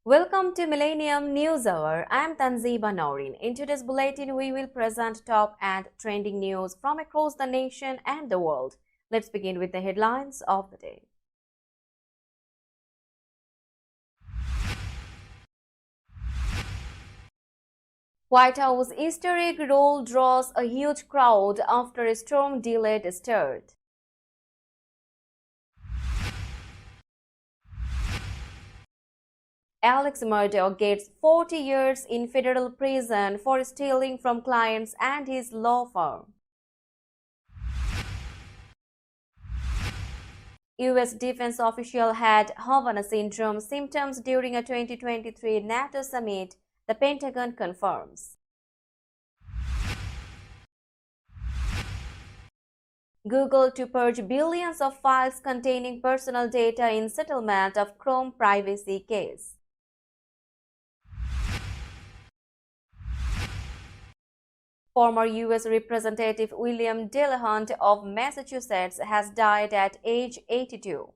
Welcome to Millennium News Hour. I am Tanzeeba Naurin. In today's bulletin, we will present top and trending news from across the nation and the world. Let's begin with the headlines of the day. White House Easter egg roll draws a huge crowd after a storm delayed start. Alex Murdaugh gets 40 years in federal prison for stealing from clients and his law firm. U.S. defense official had Havana syndrome symptoms during a 2023 NATO summit, the Pentagon confirms. Google to purge billions of files containing personal data in settlement of Chrome privacy case. Former U.S. Representative William Delahunt of Massachusetts has died at age 82.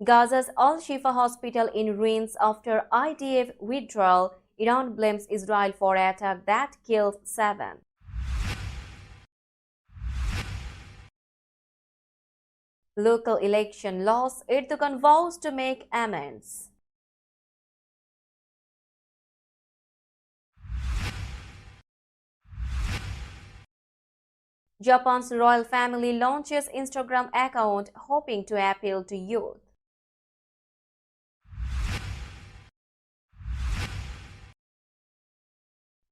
Gaza's Al-Shifa hospital in ruins after IDF withdrawal. Iran blames Israel for attack that killed 7. Local election loss. Erdogan vows to make amends. Japan's royal family launches Instagram account hoping to appeal to youth.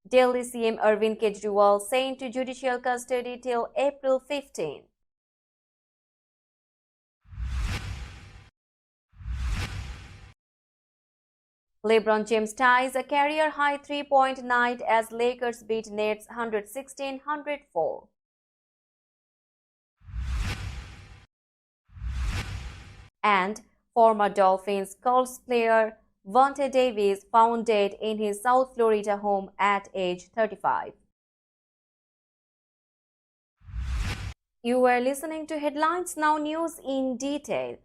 Delhi CM Arvind Kejriwal sent to judicial custody till April 15. LeBron James ties a career-high three-point night as Lakers beat Nets 116-104. And former Dolphins Colts player Vontae Davis found dead in his South Florida home at age 35. You are listening to Headlines Now News in detail.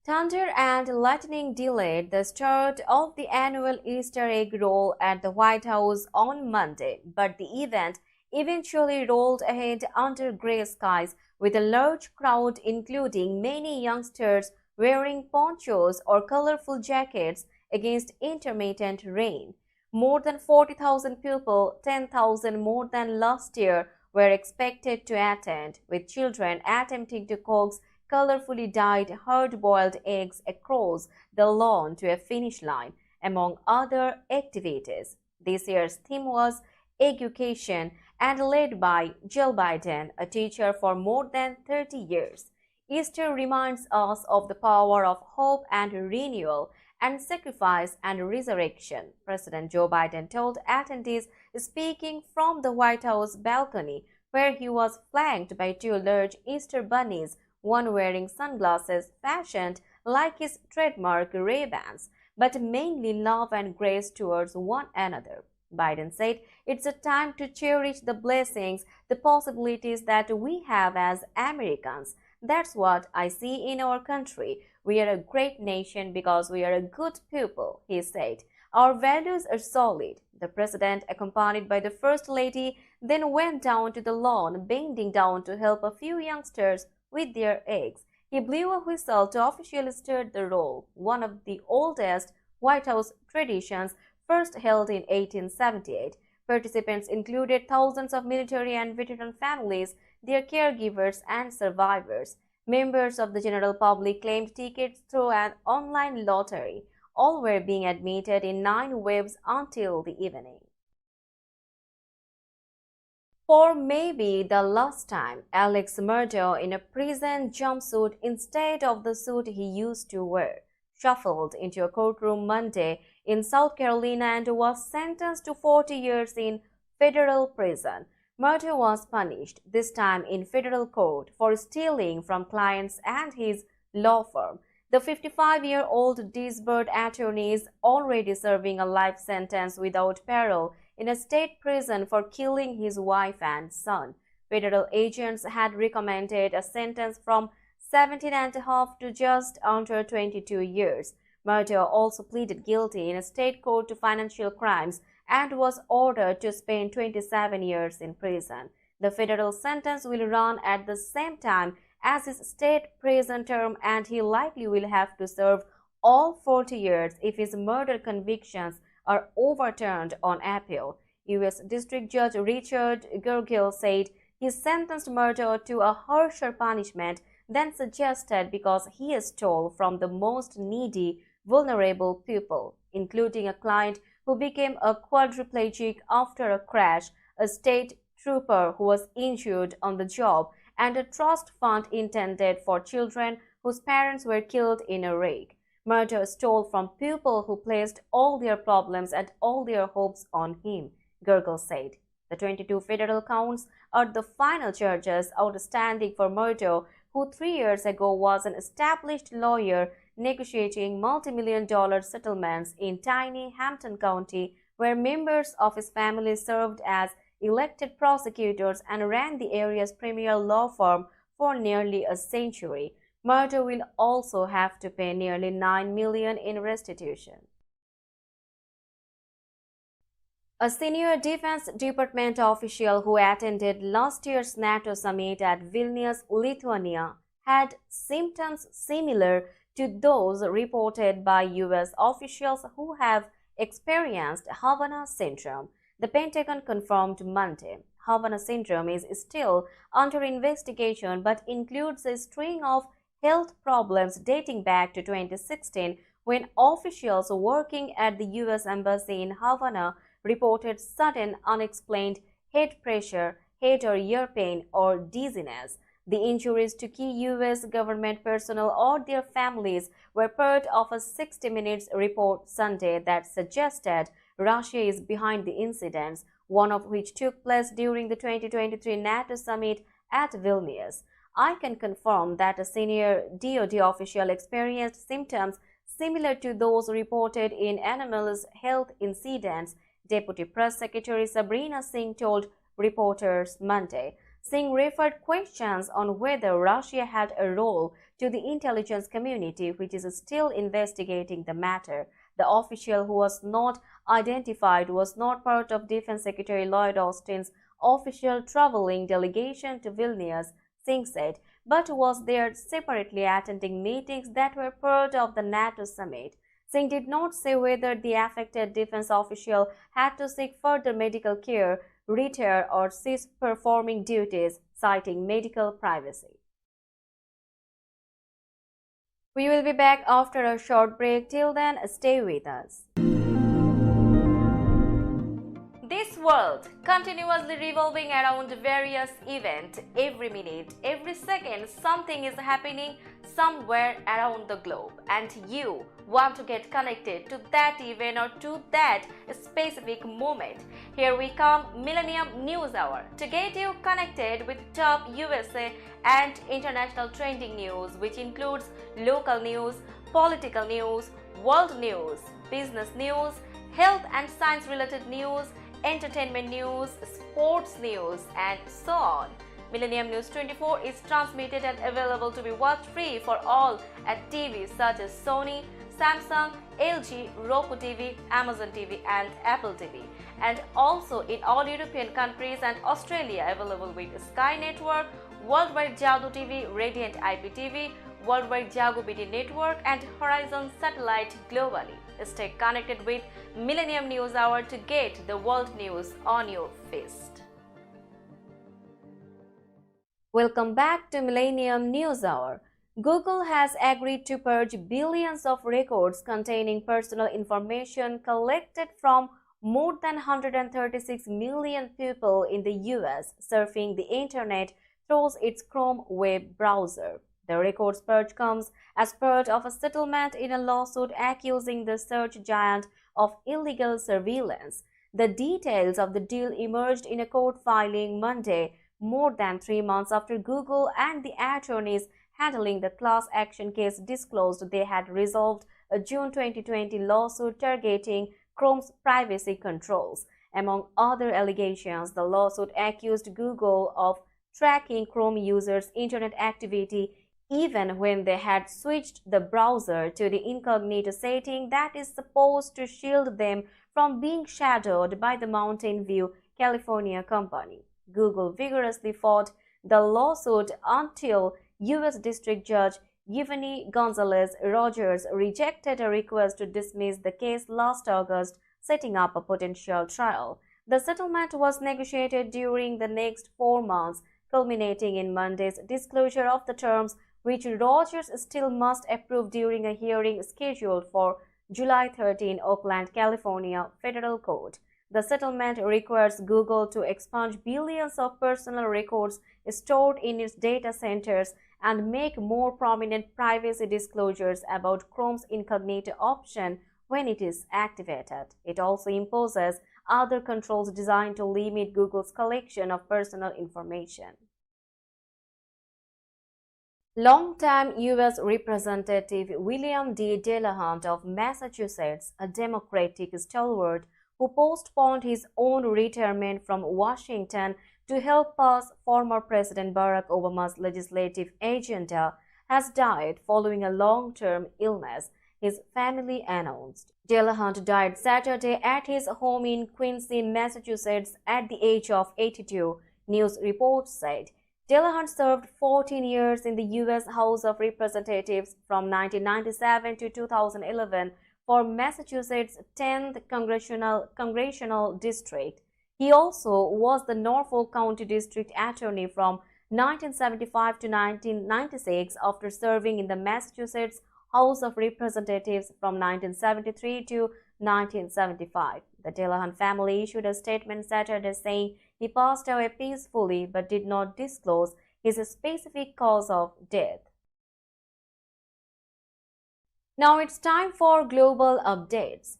Thunder and lightning delayed the start of the annual Easter egg roll at the White House on Monday, but the event eventually rolled ahead under gray skies with a large crowd including many youngsters wearing ponchos or colorful jackets against intermittent rain. More than 40,000 people, 10,000 more than last year, were expected to attend, with children attempting to coax colorfully dyed hard-boiled eggs across the lawn to a finish line, among other activities. This year's theme was education and led by Jill Biden, a teacher for more than 30 years. Easter reminds us of the power of hope and renewal and sacrifice and resurrection, President Joe Biden told attendees speaking from the White House balcony, where he was flanked by two large Easter bunnies, one wearing sunglasses fashioned like his trademark Ray-Bans, but mainly love and grace towards one another. Biden said, "It's a time to cherish the blessings, the possibilities that we have as Americans. That's what I see in our country. We are a great nation because we are a good people," he said. "Our values are solid." The president, accompanied by the First Lady, then went down to the lawn, bending down to help a few youngsters with their eggs. He blew a whistle to officially start the roll, one of the oldest White House traditions, first held in 1878. Participants included thousands of military and veteran families, their caregivers, and survivors. Members of the general public claimed tickets through an online lottery. All were being admitted in 9 waves until the evening. For maybe the last time, Alex Murdaugh, in a prison jumpsuit instead of the suit he used to wear, shuffled into a courtroom Monday in South Carolina and was sentenced to 40 years in federal prison. Murdaugh was punished, this time in federal court, for stealing from clients and his law firm. The 55-year-old disbarred attorney is already serving a life sentence without parole in a state prison for killing his wife and son. Federal agents had recommended a sentence from 17 and a half to just under 22 years. Murtaugh also pleaded guilty in a state court to financial crimes and was ordered to spend 27 years in prison. The federal sentence will run at the same time as his state prison term, and he likely will have to serve all 40 years if his murder convictions are overturned on appeal. U.S. District Judge Richard Gergel said he sentenced Murtaugh to a harsher punishment than suggested because he stole from the most needy, vulnerable people, including a client who became a quadriplegic after a crash, a state trooper who was injured on the job, and a trust fund intended for children whose parents were killed in a wreck. Murtaugh stole from people who placed all their problems and all their hopes on him, Gergel said. The 22 federal counts are the final charges outstanding for Murtaugh, who 3 years ago was an established lawyer negotiating multi-million-dollar settlements in tiny Hampton County, where members of his family served as elected prosecutors and ran the area's premier law firm for nearly a century. Murtaugh will also have to pay nearly $9 million in restitution. A senior Defense Department official who attended last year's NATO summit at Vilnius, Lithuania, had symptoms similar to those reported by U.S. officials who have experienced Havana syndrome. The Pentagon confirmed Monday. Havana syndrome is still under investigation but includes a string of health problems dating back to 2016, when officials working at the U.S. Embassy in Havana reported sudden unexplained head pressure, head or ear pain, or dizziness. The injuries to key U.S. government personnel or their families were part of a 60 Minutes report Sunday that suggested Russia is behind the incidents, one of which took place during the 2023 NATO summit at Vilnius. I can confirm that a senior DoD official experienced symptoms similar to those reported in anomalous health incidents, Deputy Press Secretary Sabrina Singh told reporters Monday. Singh referred questions on whether Russia had a role to the intelligence community, which is still investigating the matter. The official, who was not identified, was not part of Defense Secretary Lloyd Austin's official traveling delegation to Vilnius, Singh said, but was there separately attending meetings that were part of the NATO summit. Singh did not say whether the affected defense official had to seek further medical care, retire, or cease performing duties, citing medical privacy. We will be back after a short break. Till then, stay with us. This world continuously revolving around various events. Every minute, every second, something is happening somewhere around the globe, and you want to get connected to that event or to that specific moment. Here we come, Millennium News Hour, to get you connected with top USA and international trending news, which includes local news, political news, world news, business news, health and science related news, entertainment news, sports news, and so on. Millennium News 24 is transmitted and available to be watched free for all at TVs such as Sony, Samsung, LG, Roku TV, Amazon TV, and Apple TV, and also in all European countries and Australia, available with Sky Network, Worldwide Jago TV, Radiant IPTV, Worldwide Jago BT Network, and Horizon Satellite globally. Stay connected with Millennium News Hour to get the world news on your fist. Welcome back to Millennium News Hour. Google has agreed to purge billions of records containing personal information collected from more than 136 million people in the US surfing the internet through its Chrome web browser. The records purge comes as part of a settlement in a lawsuit accusing the search giant of illegal surveillance. The details of the deal emerged in a court filing Monday, more than 3 months after Google and the attorneys handling the class action case disclosed they had resolved a June 2020 lawsuit targeting Chrome's privacy controls. Among other allegations, the lawsuit accused Google of tracking Chrome users' internet activity even when they had switched the browser to the incognito setting that is supposed to shield them from being shadowed by the Mountain View, California company. Google vigorously fought the lawsuit until U.S. District Judge Giovanni Gonzalez Rogers rejected a request to dismiss the case last August, setting up a potential trial. The settlement was negotiated during the next 4 months, culminating in Monday's disclosure of the terms, which Rogers still must approve during a hearing scheduled for July 13 in Oakland, California Federal Court. The settlement requires Google to expunge billions of personal records stored in its data centers and make more prominent privacy disclosures about Chrome's incognito option when it is activated. It also imposes other controls designed to limit Google's collection of personal information. Longtime U.S. Representative William D. Delahunt of Massachusetts, a Democratic stalwart who postponed his own retirement from Washington to help pass former President Barack Obama's legislative agenda, has died following a long-term illness, his family announced. Delahunt died Saturday at his home in Quincy, Massachusetts at the age of 82, news reports said. Delahunt served 14 years in the U.S. House of Representatives from 1997 to 2011 for Massachusetts' 10th congressional district. He also was the Norfolk County District Attorney from 1975 to 1996 after serving in the Massachusetts House of Representatives from 1973 to 1975. The Delahunt family issued a statement Saturday saying he passed away peacefully but did not disclose his specific cause of death. Now it's time for global updates.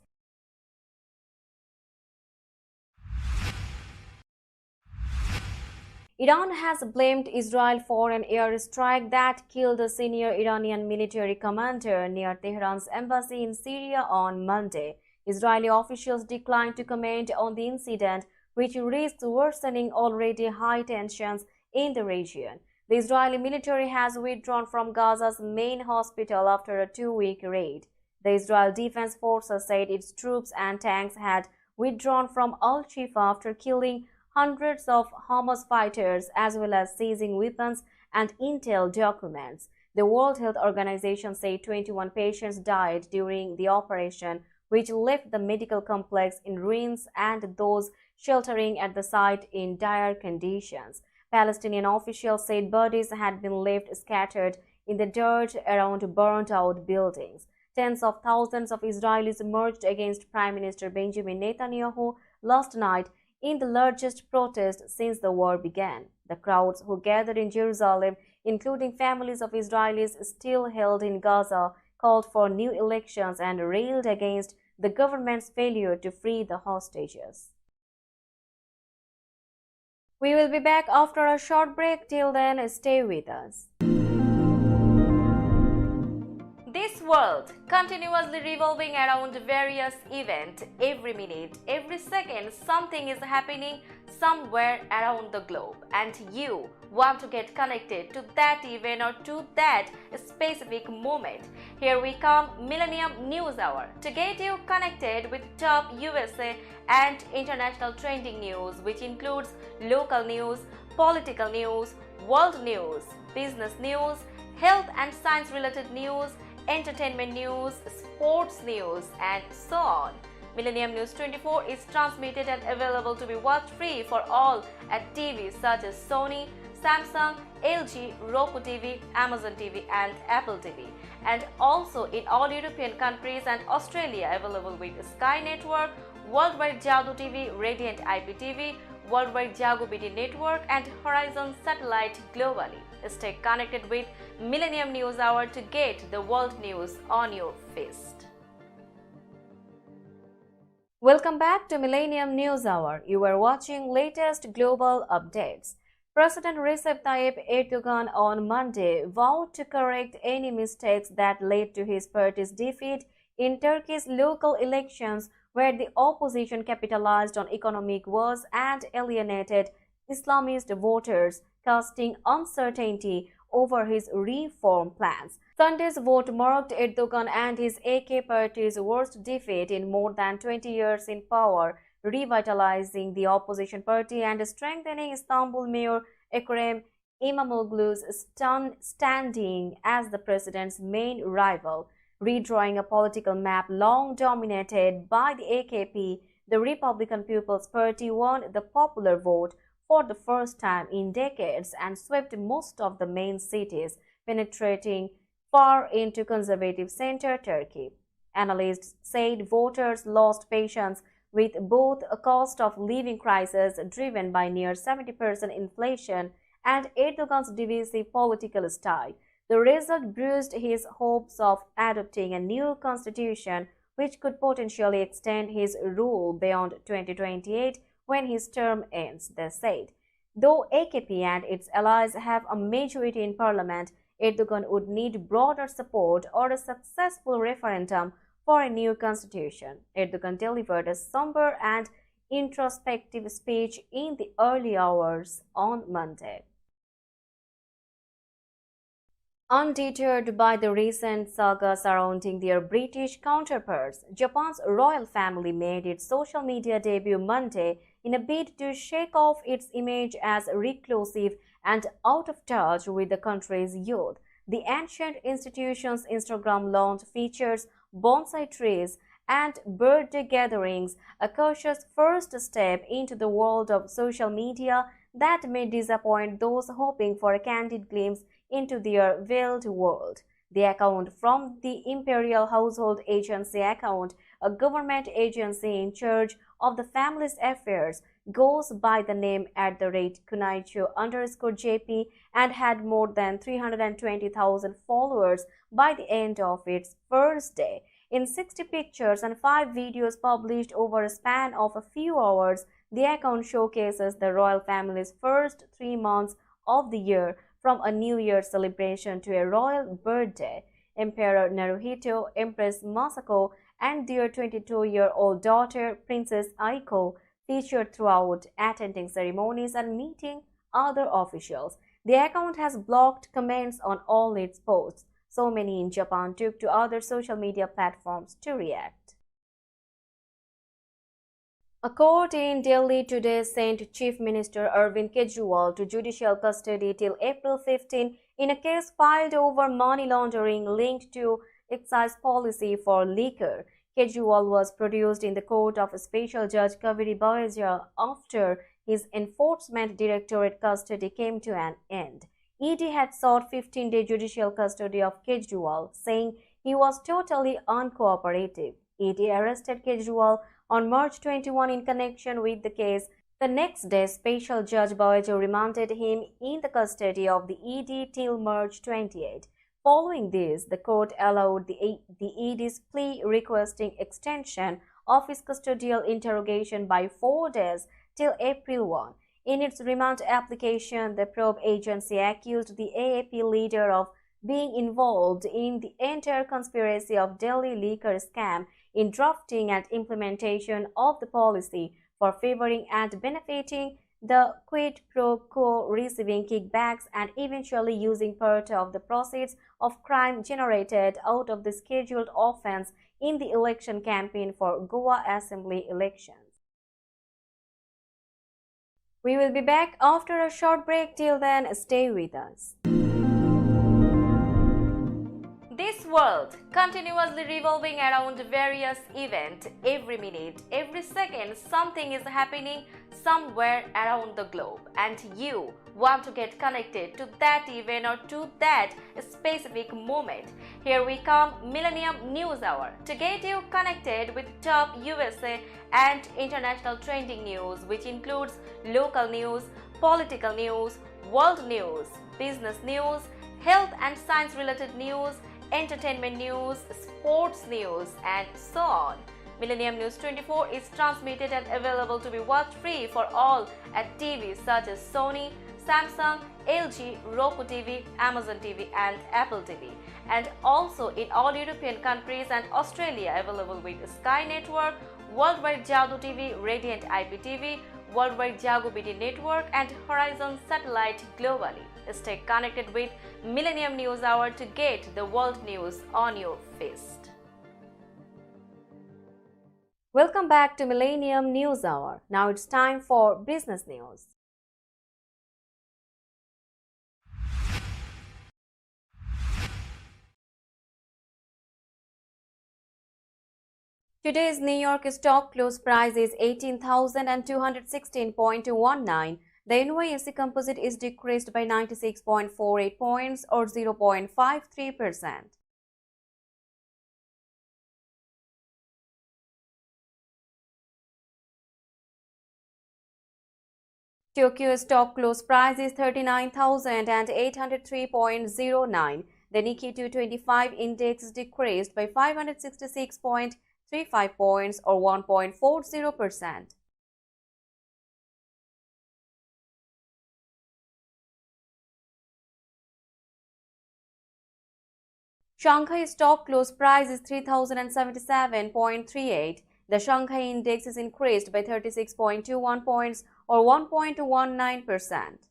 Iran has blamed Israel for an airstrike that killed a senior Iranian military commander near Tehran's embassy in Syria on Monday. Israeli officials declined to comment on the incident, which risks worsening already high tensions in the region. The Israeli military has withdrawn from Gaza's main hospital after a 2-week raid. The Israel Defense Forces said its troops and tanks had withdrawn from Al-Shifa after killing hundreds of Hamas fighters as well as seizing weapons and intel documents. The World Health Organization said 21 patients died during the operation, which left the medical complex in ruins and those sheltering at the site in dire conditions. Palestinian officials said bodies had been left scattered in the dirt around burnt-out buildings. Tens of thousands of Israelis marched against Prime Minister Benjamin Netanyahu last night in the largest protest since the war began. The crowds who gathered in Jerusalem, including families of Israelis still held in Gaza, called for new elections and railed against the government's failure to free the hostages. We will be back after a short break. Till then, stay with us. This world continuously revolving around various events. Every minute, every second, something is happening somewhere around the globe, and you want to get connected to that event or to that specific moment. Here we come, Millennium News Hour, to get you connected with top USA and international trending news, which includes local news, political news, world news, business news, health and science related news, entertainment news, sports news, and so on. Millennium News 24 is transmitted and available to be watched free for all at TVs such as Sony, Samsung, LG, Roku TV, Amazon TV, and Apple TV, and also in all European countries and Australia, available with Sky Network, Worldwide Jago TV, Radiant IPTV, Worldwide Jago BT Network, and Horizon Satellite globally. Stay connected with Millennium News Hour to get the world news on your fist. Welcome back to Millennium News Hour. You are watching latest global updates. President Recep Tayyip Erdogan on Monday vowed to correct any mistakes that led to his party's defeat in Turkey's local elections, where the opposition capitalized on economic woes and alienated Islamist voters, casting uncertainty over his reform plans. Sunday's vote marked Erdogan and his AK party's worst defeat in more than 20 years in power, revitalizing the opposition party and strengthening Istanbul Mayor Ekrem İmamoğlu's standing as the president's main rival. Redrawing a political map long dominated by the AKP, the Republican People's Party won the popular vote for the first time in decades and swept most of the main cities, penetrating far into conservative center Turkey. Analysts said voters lost patience with both a cost of living crisis driven by near 70% inflation and Erdogan's divisive political style. The result bruised his hopes of adopting a new constitution which could potentially extend his rule beyond 2028 when his term ends, they said. Though AKP and its allies have a majority in parliament, Erdogan would need broader support or a successful referendum for a new constitution. Erdogan delivered a somber and introspective speech in the early hours on Monday. Undeterred by the recent saga surrounding their British counterparts, Japan's royal family made its social media debut Monday in a bid to shake off its image as reclusive and out of touch with the country's youth. The ancient institution's Instagram launch features bonsai trees and birthday gatherings, a cautious first step into the world of social media that may disappoint those hoping for a candid glimpse into their veiled world. The account from the Imperial Household Agency account, a government agency in charge of the family's affairs, goes by the name @Kunaicho_JP and had more than 320,000 followers by the end of its first day. In 60 pictures and 5 videos published over a span of a few hours, the account showcases the royal family's first 3 months of the year, from a New Year's celebration to a royal birthday. Emperor Naruhito, Empress Masako, and their 22-year-old daughter, Princess Aiko, featured throughout, attending ceremonies and meeting other officials. The account has blocked comments on all its posts. So many in Japan took to other social media platforms to react. A court in Delhi today sent Chief Minister Arvind Kejriwal to judicial custody till April 15 in a case filed over money laundering linked to excise policy for liquor. Kejriwal was produced in the court of Special Judge Kaveri Baweja after his Enforcement Directorate custody came to an end. ED had sought 15-day judicial custody of Kejriwal, saying he was totally uncooperative. ED arrested Kejriwal on March 21 in connection with the case. The next day, Special Judge Baweja remanded him in the custody of the ED till March 28. Following this, the court allowed the ED's plea requesting extension of his custodial interrogation by 4 days till April 1. In its remand application, the probe agency accused the AAP leader of being involved in the entire conspiracy of Delhi liquor scam in drafting and implementation of the policy, for favoring and benefiting the quid pro quo, receiving kickbacks, and eventually using part of the proceeds of crime generated out of the scheduled offense in the election campaign for Goa Assembly elections. We will be back after a short break. Till then, stay with us. This world continuously revolving around various events. Every minute, every second, something is happening somewhere around the globe, and you want to get connected to that event or to that specific moment. Here we come, Millennium News Hour, to get you connected with top USA and international trending news, which includes local news, political news, world news, business news, health and science related news, entertainment news, sports news, and so on. Millennium News 24 is transmitted and available to be watched free for all at TVs such as Sony, Samsung, LG, Roku TV, Amazon TV, and Apple TV, and also in all European countries and Australia, available with Sky Network, Worldwide Jadoo TV, Radiant IPTV, worldwide Jago BT network and Horizon satellite globally. Stay connected with Millennium News Hour to get the world news on your fist. Welcome back to Millennium News Hour. Now it's time for business news. Today's New York stock close price is 18,216.19. The NYSE Composite is decreased by 96.48 points or 0.53%. Tokyo stock close price is 39,803.09. The Nikkei 225 index decreased by 566.35 points or 1.40%. Shanghai stock close price is 3,077.38. The Shanghai index is increased by 36.21 points or 1.19%.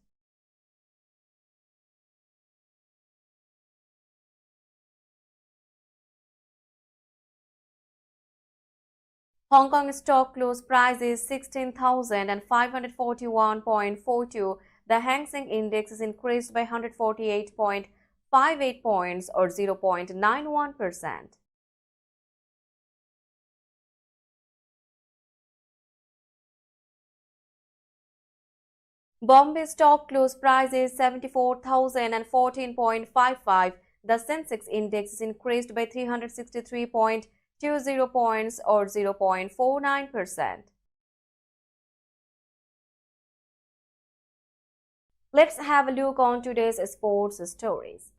Hong Kong stock close price is 16,541.42. The Hang Seng index is increased by 148.58 points or 0.91%. Bombay stock close price is 74,014.55. The Sensex index is increased by 363.20 points or 0.49%. Let's have a look on today's sports stories.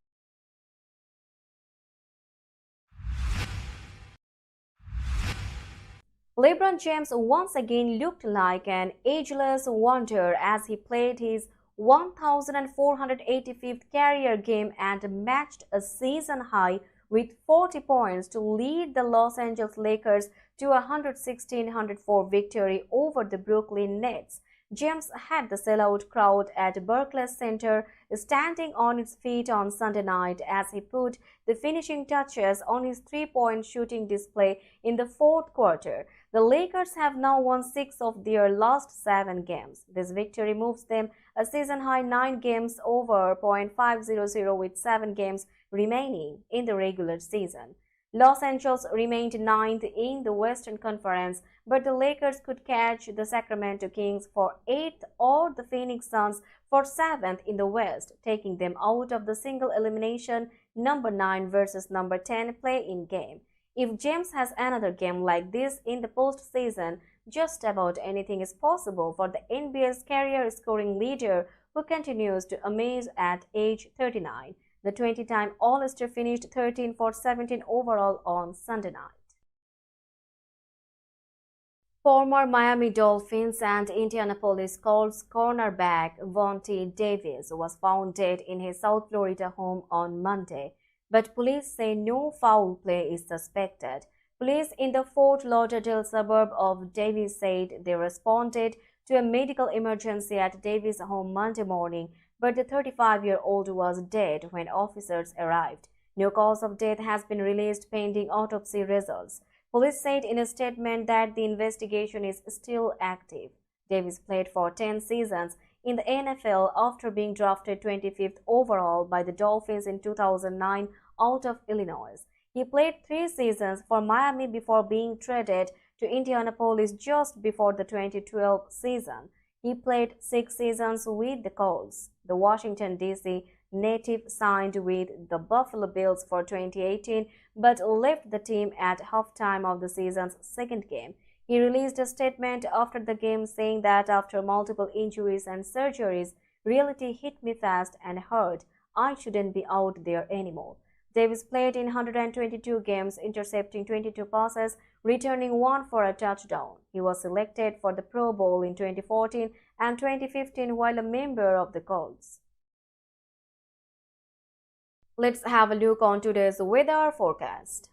LeBron James once again looked like an ageless wonder as he played his 1,485th career game and matched a season high with 40 points to lead the Los Angeles Lakers to a 116-104 victory over the Brooklyn Nets. James had the sellout crowd at Barclays Center standing on its feet on Sunday night as he put the finishing touches on his three-point shooting display in the fourth quarter. The Lakers have now won 6 of their last 7 games. This victory moves them a season-high 9 games over .500 with 7 games remaining in the regular season. Los Angeles remained 9th in the Western Conference, but the Lakers could catch the Sacramento Kings for 8th or the Phoenix Suns for 7th in the West, taking them out of the single elimination number 9 versus number 10 play-in game. If James has another game like this in the postseason, just about anything is possible for the NBA's career scoring leader who continues to amaze at age 39. The 20-time All-Star finished 13 for 17 overall on Sunday night. Former Miami Dolphins and Indianapolis Colts cornerback Vontae Davis was found dead in his South Florida home on Monday, but police say no foul play is suspected. Police in the Fort Lauderdale suburb of Davis said they responded to a medical emergency at Davis' home Monday morning, but the 35-year-old was dead when officers arrived. No cause of death has been released pending autopsy results. Police said in a statement that the investigation is still active. Davis played for 10 seasons in the NFL after being drafted 25th overall by the Dolphins in 2009 out of Illinois. He played 3 seasons for Miami before being traded to Indianapolis just before the 2012 season. He played 6 seasons with the Colts. The Washington, D.C. native signed with the Buffalo Bills for 2018 but left the team at halftime of the season's second game. He released a statement after the game saying that after multiple injuries and surgeries, reality hit me fast and hard. I shouldn't be out there anymore. Davis played in 122 games, intercepting 22 passes, returning 1 for a touchdown. He was selected for the Pro Bowl in 2014 and 2015 while a member of the Colts. Let's have a look on today's weather forecast.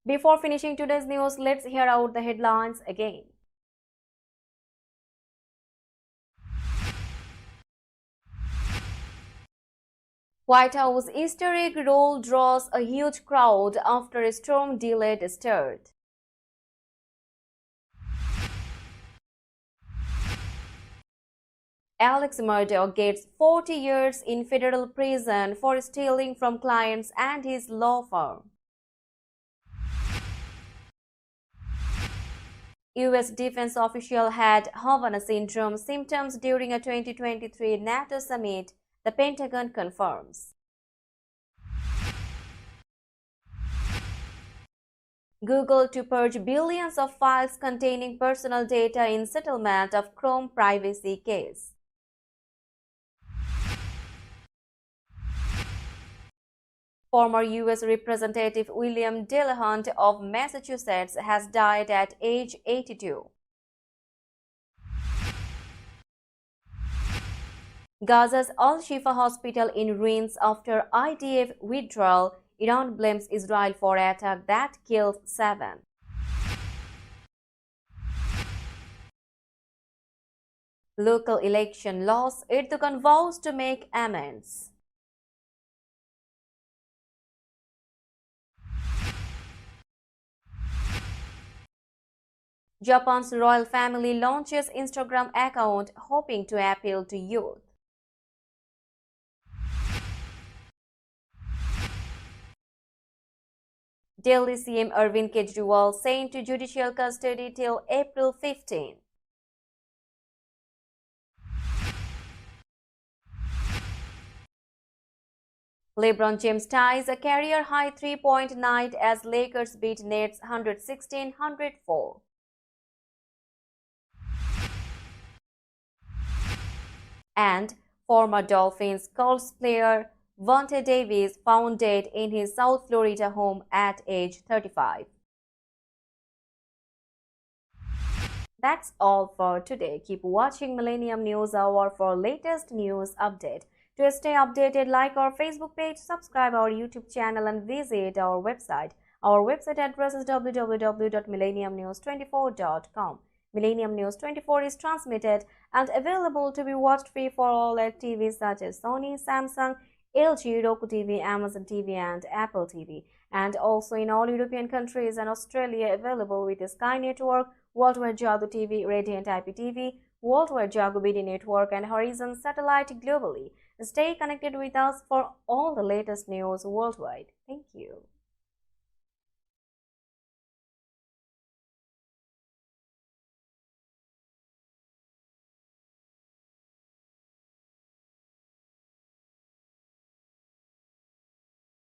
Before finishing today's news, let's hear out the headlines again. White House Easter egg roll draws a huge crowd after a storm delayed start. Alex Murdaugh gets 40 years in federal prison for stealing from clients and his law firm. U.S. defense official had Havana syndrome symptoms during a 2023 NATO summit, the Pentagon confirms. Google to purge billions of files containing personal data in settlement of Chrome privacy case. Former U.S. Representative William Delahunt of Massachusetts has died at age 82. Gaza's Al-Shifa hospital in ruins after IDF withdrawal. Iran blames Israel for attack that killed 7. Local election loss. Erdogan vows to make amends. Japan's royal family launches Instagram account hoping to appeal to youth. Delhi CM Arvind Kejriwal sent to judicial custody till April 15. LeBron James ties a career-high three-point night as Lakers beat Nets 116-104. And former Dolphins Colts player Vontae Davis found dead in his South Florida home at age 35. That's all for today. Keep watching Millennium News Hour for latest news update. To stay updated, like our Facebook page, subscribe our YouTube channel and visit our website. Our website address is www.millenniumnews24.com. Millennium News 24 is transmitted and available to be watched free for all at TVs such as Sony, Samsung, LG, Roku TV, Amazon TV and Apple TV, and also in all European countries and Australia available with the Sky Network, Worldwide Jago TV, Radiant IPTV, Worldwide Jago BD Network and Horizon Satellite globally. Stay connected with us for all the latest news worldwide. Thank you.